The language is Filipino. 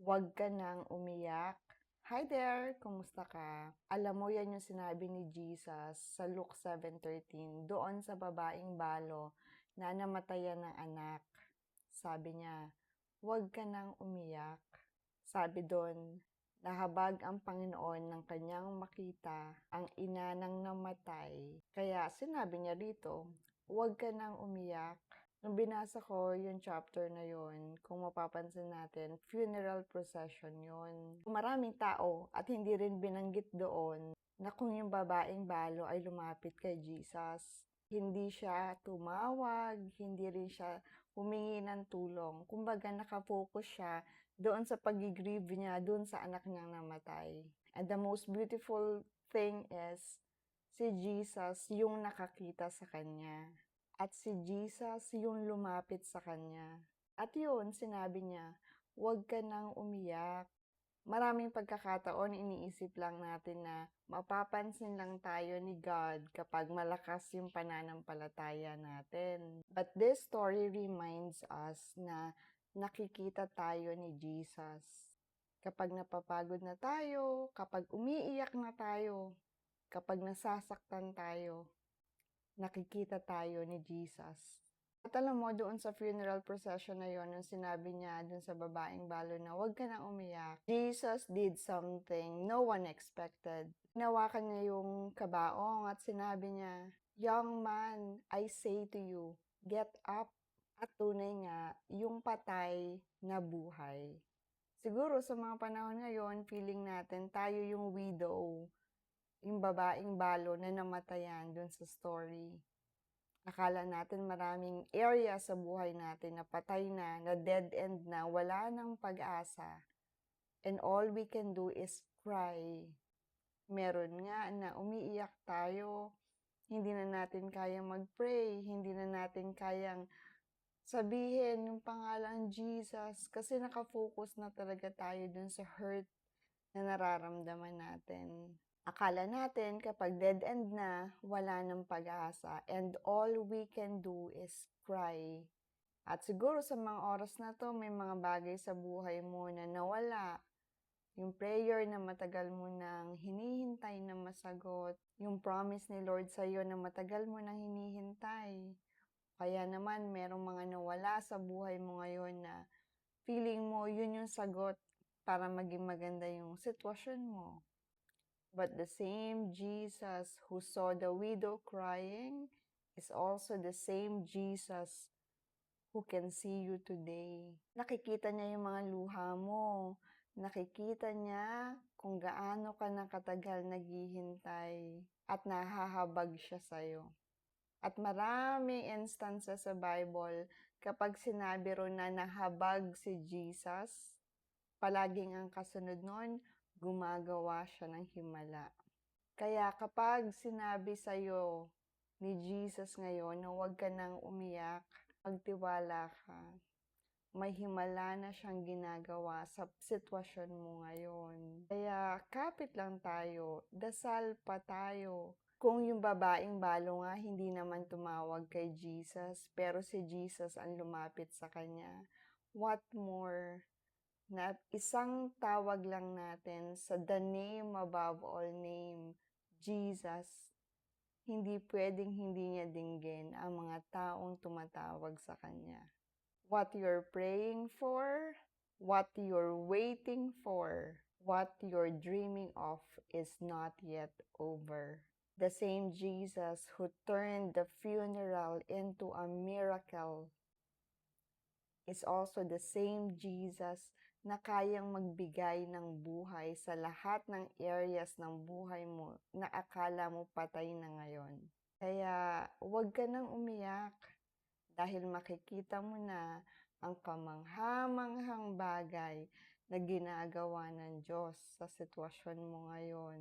Huwag ka nang umiyak. Hi there! Kumusta ka? Alam mo, yan yung sinabi ni Jesus sa Luke 7:13 doon sa babaeng balo na namatayan ng anak. Sabi niya, huwag ka nang umiyak. Sabi doon, nahabag ang Panginoon ng kanyang makita ang ina ng namatay. Kaya sinabi niya rito, huwag ka nang umiyak. Nung binasa ko yung chapter na yun, kung mapapansin natin, funeral procession yun. Maraming tao at hindi rin binanggit doon na kung yung babaeng balo ay lumapit kay Jesus. Hindi siya tumawag, hindi rin siya humingi ng tulong. Kumbaga nakafocus siya doon sa pag-grieve niya, doon sa anak niyang namatay. And the most beautiful thing is, si Jesus yung nakakita sa kanya. At si Jesus yung lumapit sa kanya. At yun, sinabi niya, huwag ka nang umiyak. Maraming pagkakataon, iniisip lang natin na mapapansin lang tayo ni God kapag malakas yung pananampalataya natin. But this story reminds us na nakikita tayo ni Jesus. Kapag napapagod na tayo, kapag umiiyak na tayo, kapag nasasaktan tayo, nakikita tayo ni Jesus. At alam mo, doon sa funeral procession na yon, nung sinabi niya doon sa babaeng balo na huwag ka nang umiyak, Jesus did something no one expected. Hinawakan niya yung kabaong at sinabi niya, young man, I say to you, get up. At tunay nga, yung patay na buhay. Siguro sa mga panahon ngayon, feeling natin tayo yung widow, yung babaeng balo na namatayan dun sa story. Akala natin maraming area sa buhay natin na patay na dead end na, wala nang pag-asa. And all we can do is cry. Meron nga na umiiyak tayo, hindi na natin kayang mag-pray, hindi na natin kayang sabihin yung pangalan Jesus kasi nakafocus na talaga tayo dun sa hurt na nararamdaman natin. Akala natin kapag dead end na, wala nang pag-asa and all we can do is cry. At siguro sa mga oras na to, may mga bagay sa buhay mo na nawala. Yung prayer na matagal mo nang hinihintay na masagot. Yung promise ni Lord sa'yo na matagal mo nang hinihintay. Kaya naman, merong mga nawala sa buhay mo ngayon na feeling mo yun yung sagot para maging maganda yung sitwasyon mo. But the same Jesus who saw the widow crying is also the same Jesus who can see you today. Nakikita niya yung mga luha mo. Nakikita niya kung gaano ka na katagal naghihintay at nahahabag siya sa'yo. At maraming instances sa Bible, kapag sinabi ro na nahabag si Jesus, palaging ang kasunod nun, gumagawa siya ng himala. Kaya kapag sinabi sa'yo ni Jesus ngayon na huwag ka nang umiyak, magtiwala ka. May himala na siyang ginagawa sa sitwasyon mo ngayon. Kaya kapit lang tayo, dasal pa tayo. Kung yung babaeng balo nga hindi naman tumawag kay Jesus, pero si Jesus ang lumapit sa kanya, what more? Na isang tawag lang natin sa the name above all name, Jesus, hindi pwedeng hindi niya dinggin ang mga taong tumatawag sa kanya. What you're praying for, what you're waiting for, what you're dreaming of is not yet over. The same Jesus who turned the funeral into a miracle is also the same Jesus na kayang magbigay ng buhay sa lahat ng areas ng buhay mo na akala mo patay na ngayon. Kaya huwag ka nang umiyak dahil makikita mo na ang kamangha-manghang bagay na ginagawa ng Diyos sa sitwasyon mo ngayon.